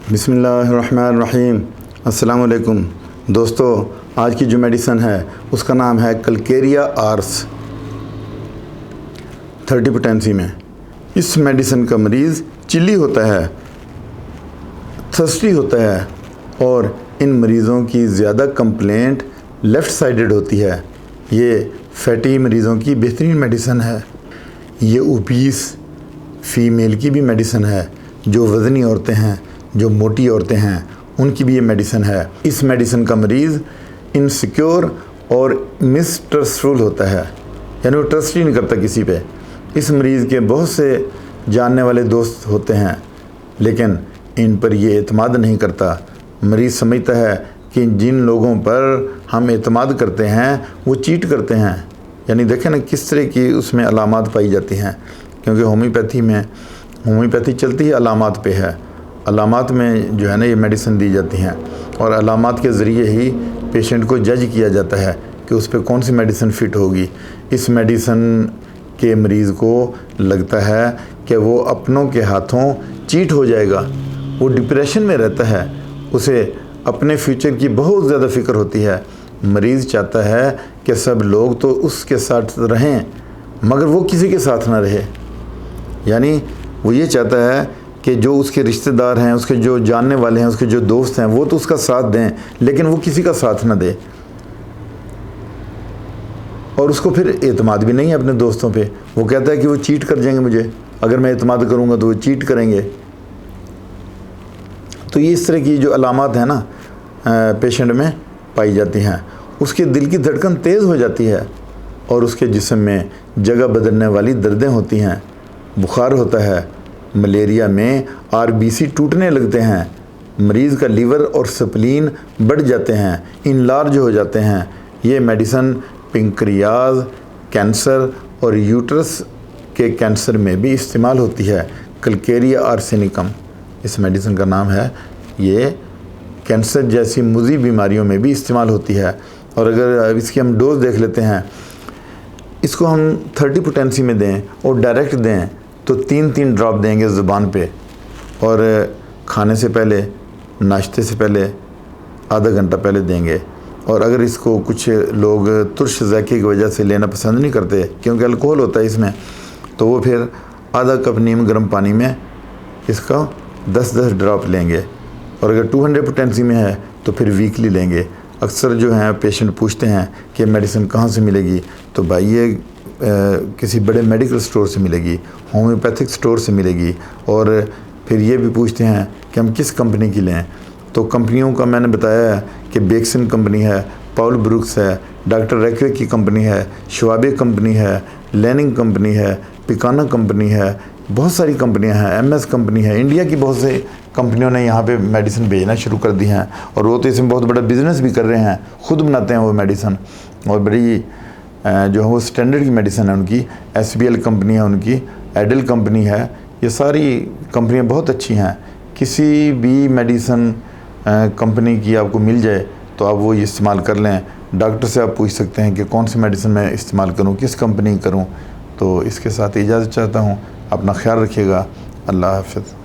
बिस्मिल्लाहिर्रहमानिर्रहीम। अस्सलाम वालेकुम दोस्तों, आज की जो मेडिसिन है उसका नाम है कलकेरिया आर्स 30 पोटेंसी में। इस मेडिसिन का मरीज़ चिल्ली होता है, थर्स्टी होता है और इन मरीज़ों की ज़्यादा कंप्लेंट लेफ़्ट साइडेड होती है। ये फैटी मरीज़ों की बेहतरीन मेडिसिन है। ये ओबीस फ़ीमेल की भी मेडिसिन है। जो वज़नी औरतें हैं, जो मोटी औरतें हैं, उनकी भी ये मेडिसिन है। इस मेडिसिन का मरीज़ इनसिक्योर और मिसट्रस्टफुल होता है, यानी वो ट्रस्ट ही नहीं करता किसी पे। इस मरीज़ के बहुत से जानने वाले दोस्त होते हैं, लेकिन इन पर ये एतमाद नहीं करता। मरीज़ समझता है कि जिन लोगों पर हम एतमाद करते हैं वो चीट करते हैं। यानी देखें ना किस तरह की उसमें अलामात पाई जाती हैं, क्योंकि होम्योपैथी चलती है अलामात पे है। अलामात में जो है ना ये मेडिसिन दी जाती हैं और अलामात के ज़रिए ही पेशेंट को जज किया जाता है कि उस पर कौन सी मेडिसिन फ़िट होगी। इस मेडिसिन के मरीज़ को लगता है कि वो अपनों के हाथों चीट हो जाएगा, वो डिप्रेशन में रहता है, उसे अपने फ्यूचर की बहुत ज़्यादा फ़िक्र होती है। मरीज़ चाहता है कि सब लोग तो उसके साथ रहें मगर वो किसी के साथ ना रहे। यानी वो ये चाहता है कि जो उसके रिश्तेदार हैं, उसके जो जानने वाले हैं, उसके जो दोस्त हैं, वो तो उसका साथ दें, लेकिन वो किसी का साथ ना दे। और उसको फिर एतमाद भी नहीं है अपने दोस्तों पे। वो कहता है कि वो चीट कर जाएंगे मुझे, अगर मैं एतमाद करूँगा तो वो चीट करेंगे। तो ये इस तरह की जो अलामात हैं ना पेशेंट में पाई जाती हैं। उसके दिल की धड़कन तेज़ हो जाती है और उसके जिस्म में जगह बदलने वाली दर्दें होती हैं, बुखार होता है। मलेरिया में आरबीसी टूटने लगते हैं, मरीज़ का लीवर और स्प्लीन बढ़ जाते हैं, इनलार्ज हो जाते हैं। ये मेडिसिन पेंक्रियाज कैंसर और यूट्रस के कैंसर में भी इस्तेमाल होती है। कलकेरिया आर्सेनिकम इस मेडिसिन का नाम है। ये कैंसर जैसी मुज़ी बीमारियों में भी इस्तेमाल होती है। और अगर इसकी हम डोज देख लेते हैं, इसको हम 30 पोटेंसी में दें और डायरेक्ट दें तो 3-3 ड्रॉप देंगे ज़ुबान पे, और खाने से पहले, नाश्ते से पहले आधा घंटा पहले देंगे। और अगर इसको कुछ लोग तुर्श ज़ायके की वजह से लेना पसंद नहीं करते क्योंकि अल्कोहल होता है इसमें, तो वो फिर आधा कप नीम गर्म पानी में इसका 10-10 ड्रॉप लेंगे। और अगर 200 पोटेंसी में है तो फिर वीकली लेंगे। अक्सर जो हैं पेशेंट पूछते हैं कि मेडिसिन कहाँ से मिलेगी, तो भाई ये किसी बड़े मेडिकल स्टोर से मिलेगी, होम्योपैथिक स्टोर से मिलेगी। और फिर ये भी पूछते हैं कि हम किस कंपनी की लें, तो कंपनियों का मैंने बताया है कि बेक्सिन कंपनी है, पाउल ब्रुक्स है, डॉक्टर रैक्वे की कंपनी है, शवाबे कंपनी है, लैनिंग कंपनी है, पिकाना कंपनी है, बहुत सारी कंपनियां हैं, एमएस कंपनी है। इंडिया की बहुत सी कंपनियों ने यहाँ पे मेडिसिन भेजना शुरू कर दी हैं और वो तो इसमें बहुत बड़ा बिज़नेस भी कर रहे हैं, ख़ुद बनाते हैं वो मेडिसिन। और बड़ी जो है वो स्टैंडर्ड की मेडिसिन है उनकी। एसबीएल कंपनी है उनकी, एडल कंपनी है। ये सारी कंपनियां बहुत अच्छी हैं। किसी भी मेडिसिन कंपनी की आपको मिल जाए तो आप वो इस्तेमाल कर लें। डॉक्टर से आप पूछ सकते हैं कि कौन सी मेडिसिन मैं इस्तेमाल करूं, किस कंपनी की करूं। तो इसके साथ इजाज़त चाहता हूं। अपना ख्याल रखिएगा। अल्लाह हाफ़िज़।